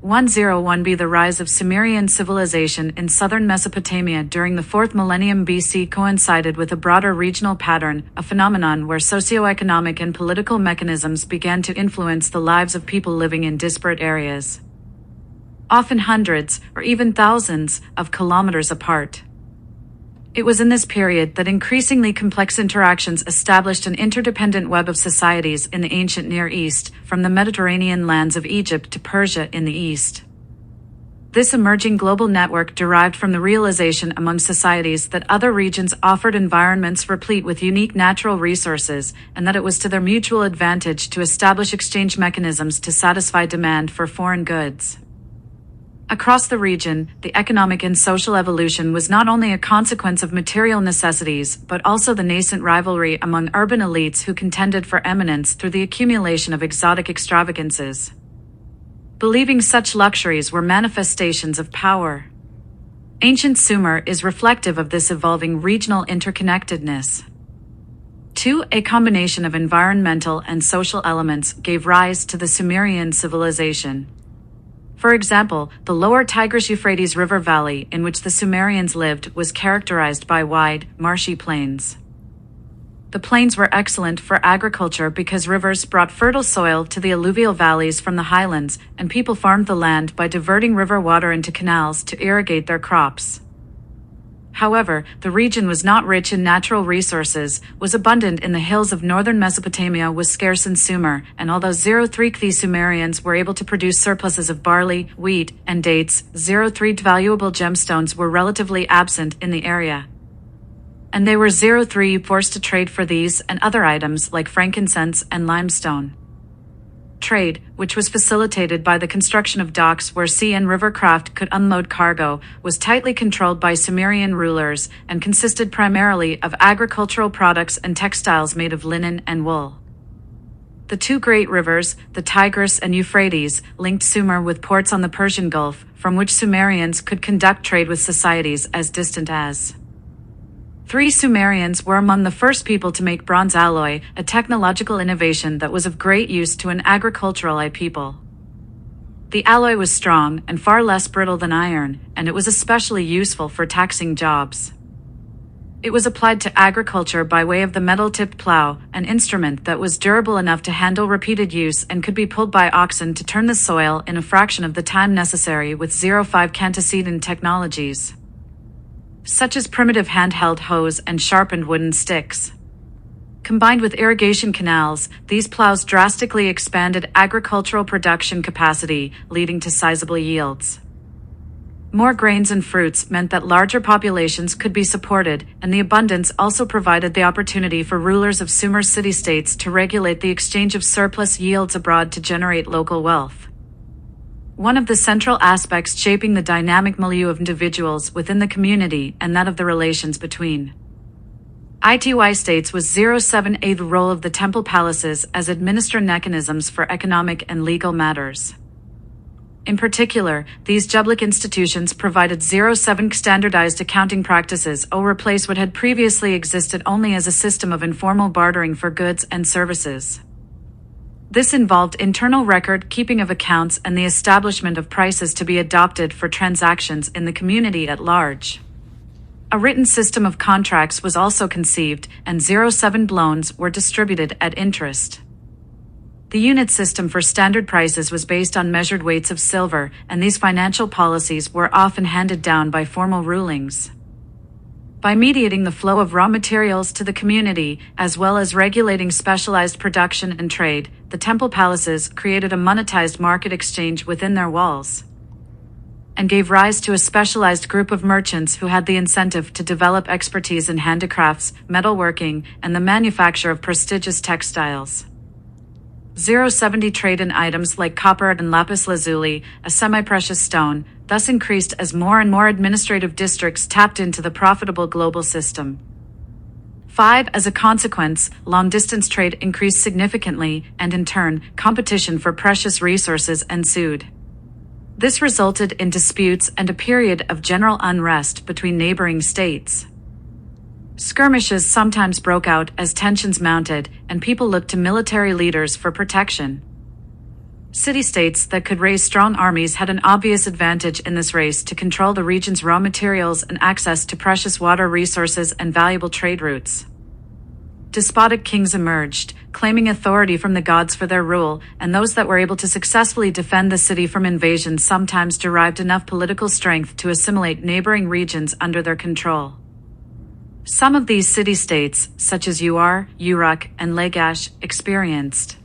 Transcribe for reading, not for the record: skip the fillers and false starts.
101b The rise of Sumerian civilization in southern Mesopotamia during the 4th millennium BC coincided with a broader regional pattern, a phenomenon where socioeconomic and political mechanisms began to influence the lives of people living in disparate areas, often hundreds or even thousands of kilometers apart. It was in this period that increasingly complex interactions established an interdependent web of societies in the ancient Near East, from the Mediterranean lands of Egypt to Persia in the east. This emerging global network derived from the realization among societies that other regions offered environments replete with unique natural resources, and that it was to their mutual advantage to establish exchange mechanisms to satisfy demand for foreign goods. Across the region, the economic and social evolution was not only a consequence of material necessities, but also the nascent rivalry among urban elites who contended for eminence through the accumulation of exotic extravagances, believing such luxuries were manifestations of power. Ancient Sumer is reflective of this evolving regional interconnectedness. 2. A combination of environmental and social elements gave rise to the Sumerian civilization. For example, the lower Tigris-Euphrates River valley in which the Sumerians lived was characterized by wide, marshy plains. The plains were excellent for agriculture because rivers brought fertile soil to the alluvial valleys from the highlands, and people farmed the land by diverting river water into canals to irrigate their crops. However, the region was not rich in natural resources, was abundant in the hills of northern Mesopotamia, was scarce in Sumer, and although 03 the Sumerians were able to produce surpluses of barley, wheat, and dates, 03 valuable gemstones were relatively absent in the area. And they were 03 forced to trade for these and other items like frankincense and limestone. Trade, which was facilitated by the construction of docks where sea and river craft could unload cargo, was tightly controlled by Sumerian rulers and consisted primarily of agricultural products and textiles made of linen and wool. The two great rivers, the Tigris and Euphrates, linked Sumer with ports on the Persian Gulf, from which Sumerians could conduct trade with societies as distant as 3 Sumerians were among the first people to make bronze alloy, a technological innovation that was of great use to an agricultural people. The alloy was strong and far less brittle than iron, and it was especially useful for taxing jobs. It was applied to agriculture by way of the metal-tipped plow, an instrument that was durable enough to handle repeated use and could be pulled by oxen to turn the soil in a fraction of the time necessary with 05 antecedent technologies, such as primitive handheld hoes and sharpened wooden sticks. Combined with irrigation canals, these plows drastically expanded agricultural production capacity, leading to sizable yields. More grains and fruits meant that larger populations could be supported, and the abundance also provided the opportunity for rulers of Sumer city-states to regulate the exchange of surplus yields abroad to generate local wealth. One of the central aspects shaping the dynamic milieu of individuals within the community and that of the relations between ITY states was 07a the role of the temple palaces as administrative mechanisms for economic and legal matters. In particular, these public institutions provided 07 standardized accounting practices or replace what had previously existed only as a system of informal bartering for goods and services. This involved internal record keeping of accounts and the establishment of prices to be adopted for transactions in the community at large. A written system of contracts was also conceived, and 07 loans were distributed at interest. The unit system for standard prices was based on measured weights of silver, and these financial policies were often handed down by formal rulings. By mediating the flow of raw materials to the community, as well as regulating specialized production and trade, the temple palaces created a monetized market exchange within their walls, and gave rise to a specialized group of merchants who had the incentive to develop expertise in handicrafts, metalworking, and the manufacture of prestigious textiles. 070 trade in items like copper and lapis lazuli, a semi-precious stone, thus increased as more and more administrative districts tapped into the profitable global system. 5. As a consequence, long-distance trade increased significantly, and in turn, competition for precious resources ensued. This resulted in disputes and a period of general unrest between neighboring states. Skirmishes sometimes broke out as tensions mounted, and people looked to military leaders for protection. City-states that could raise strong armies had an obvious advantage in this race to control the region's raw materials and access to precious water resources and valuable trade routes. Despotic kings emerged, claiming authority from the gods for their rule, and those that were able to successfully defend the city from invasion sometimes derived enough political strength to assimilate neighboring regions under their control. Some of these city-states, such as Uruk and Lagash, experienced